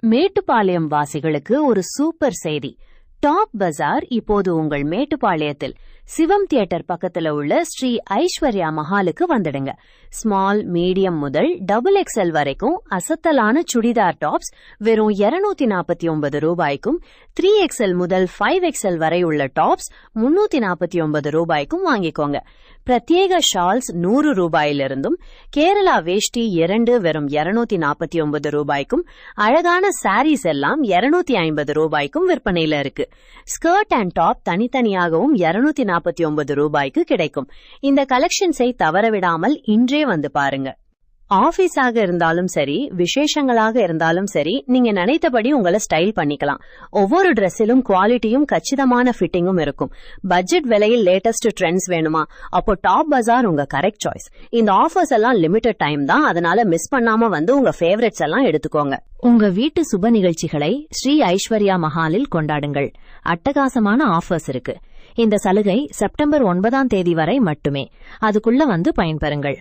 மேட்டுப்பாளையம் வாசிகளுக்கு ஒரு சூப்பர் செய்தி. டாப் பஜார் இப்போது உங்கள் மேட்டுப்பாளையத்தில் சிவம் தியேட்டர் பக்கத்துல உள்ள ஸ்ரீ ஐஸ்வர்யா மஹாலுக்கு வந்துடுங்க. ஸ்மால், மீடியம் முதல் XXL வரைக்கும் அசத்தலான சுடிதார் டாப்ஸ் வெறும் 249 ரூபாய்க்கும், 3XL முதல் 5XL வரை உள்ள டாப்ஸ் 349 ரூபாய்க்கும் வாங்கிக்கோங்க. பிரத்யேக ஷால்ஸ் 100 ரூபாயிலிருந்தும், கேரளா வேஷ்டி 2 வெறும் 249 ரூபாய்க்கும், அழகான சாரீஸ் எல்லாம் 250 ரூபாய்க்கும் விற்பனையில இருக்கு. ஸ்கர்ட் அண்ட் டாப் தனித்தனியாகவும் 249 ரூபாய்க்கு கிடைக்கும். இந்த கலெக்ஷன்ஸை தவறவிடாமல் இன்றே வந்து பாருங்க. ஆபீஸாக இருந்தாலும் சரி, விசேஷங்களாக இருந்தாலும் சரி, நீங்க நினைத்தபடி உங்களை ஸ்டைல் பண்ணிக்கலாம். ஒவ்வொரு டிரெஸ்ஸிலும் குவாலிட்டியும் கச்சிதமான ஃபிட்டிங்கும் இருக்கும். பட்ஜெட் விலையில் லேட்டஸ்ட் ட்ரெண்ட்ஸ் வேணுமா? அப்போ டாப் பஜார் உங்க கரெக்ட் சாய்ஸ். இந்த ஆஃபர்ஸ் எல்லாம் லிமிடெட் டைம் தான், அதனால மிஸ் பண்ணாம வந்து உங்க ஃபேவரட்ஸ் எல்லாம் எடுத்துக்கோங்க. உங்க வீட்டு சுப நிகழ்ச்சிகளை ஸ்ரீ ஐஸ்வர்யா மஹாலில் கொண்டாடுங்கள். அட்டகாசமான ஆஃபர்ஸ் இருக்கு. இந்த சலுகை செப்டம்பர் 9 வரை மட்டுமே. அதுக்குள்ள வந்து பயன்பெறுங்கள்.